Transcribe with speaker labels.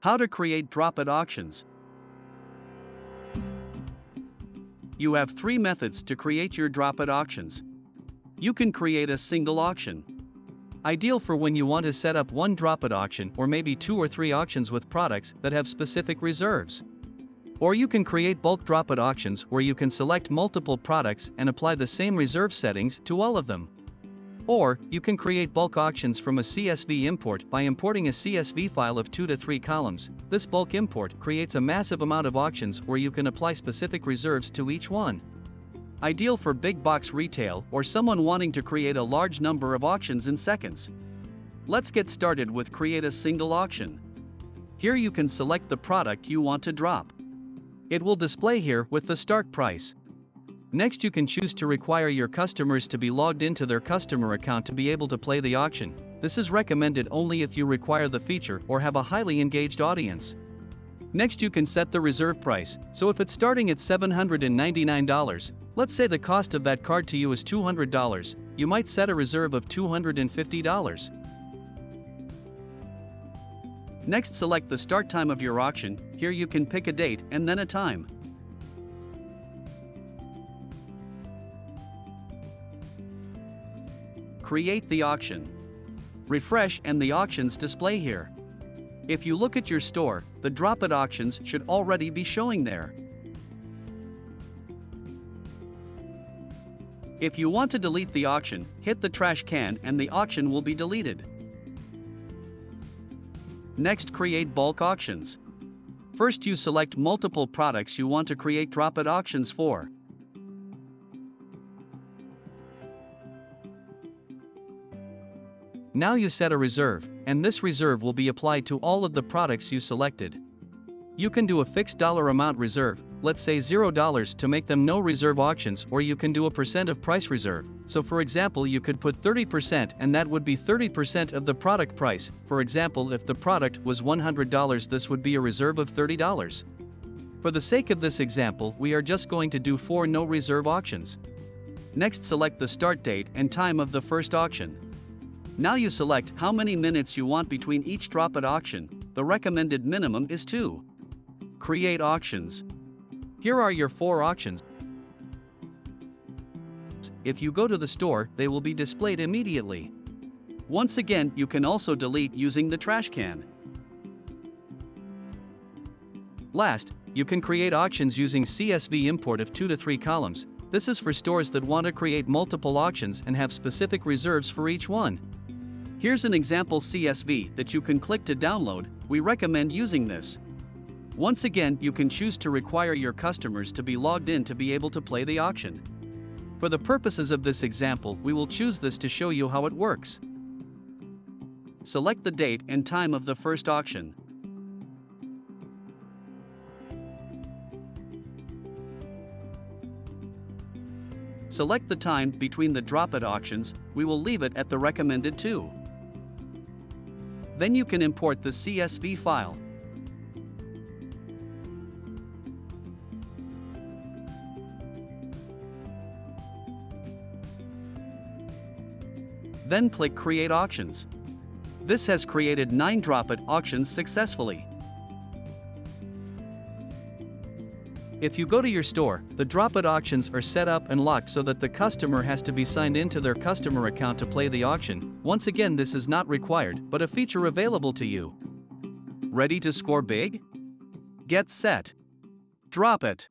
Speaker 1: How to create Dropit Auctions. You have 3 methods to create your Dropit Auctions. You can create a single auction. Ideal for when you want to set up one Dropit auction or maybe 2 or 3 auctions with products that have specific reserves. Or you can create bulk Dropit auctions where you can select multiple products and apply the same reserve settings to all of them. Or, you can create bulk auctions from a CSV import by importing a CSV file of 2 to 3 columns. This bulk import creates a massive amount of auctions where you can apply specific reserves to each one. Ideal for big box retail or someone wanting to create a large number of auctions in seconds. Let's get started with create a single auction. Here you can select the product you want to drop. It will display here with the start price. Next, you can choose to require your customers to be logged into their customer account to be able to play the auction. This is recommended only if you require the feature or have a highly engaged audience. Next, you can set the reserve price, so if it's starting at $799, let's say the cost of that card to you is $200, you might set a reserve of $250. Next, select the start time of your auction. Here you can pick a date and then a time. Create the auction. Refresh and the auctions display here. If you look at your store, the Dropit Auctions should already be showing there. If you want to delete the auction, hit the trash can and the auction will be deleted. Next, create bulk auctions. First, you select multiple products you want to create Dropit Auctions for. Now you set a reserve, and this reserve will be applied to all of the products you selected. You can do a fixed dollar amount reserve, let's say $0 to make them no reserve auctions, or you can do a % of price reserve. So for example, you could put 30% and that would be 30% of the product price. For example, if the product was $100, this would be a reserve of $30. For the sake of this example, we are just going to do 4 no reserve auctions. Next, select the start date and time of the first auction. Now you select how many minutes you want between each Dropit auction. The recommended minimum is 2. Create auctions. Here are your 4 auctions. If you go to the store, they will be displayed immediately. Once again, you can also delete using the trash can. Last, you can create auctions using CSV import of 2 to 3 columns. This is for stores that want to create multiple auctions and have specific reserves for each one. Here's an example CSV that you can click to download. We recommend using this. Once again, you can choose to require your customers to be logged in to be able to play the auction. For the purposes of this example, we will choose this to show you how it works. Select the date and time of the first auction. Select the time between the Dropit auctions. We will leave it at the recommended 2. Then you can import the CSV file. Then click Create Auctions. This has created 9 Dropit auctions successfully. If you go to your store, the Dropit auctions are set up and locked so that the customer has to be signed into their customer account to play the auction. Once again, this is not required, but a feature available to you. Ready to score big? Get set. Drop it.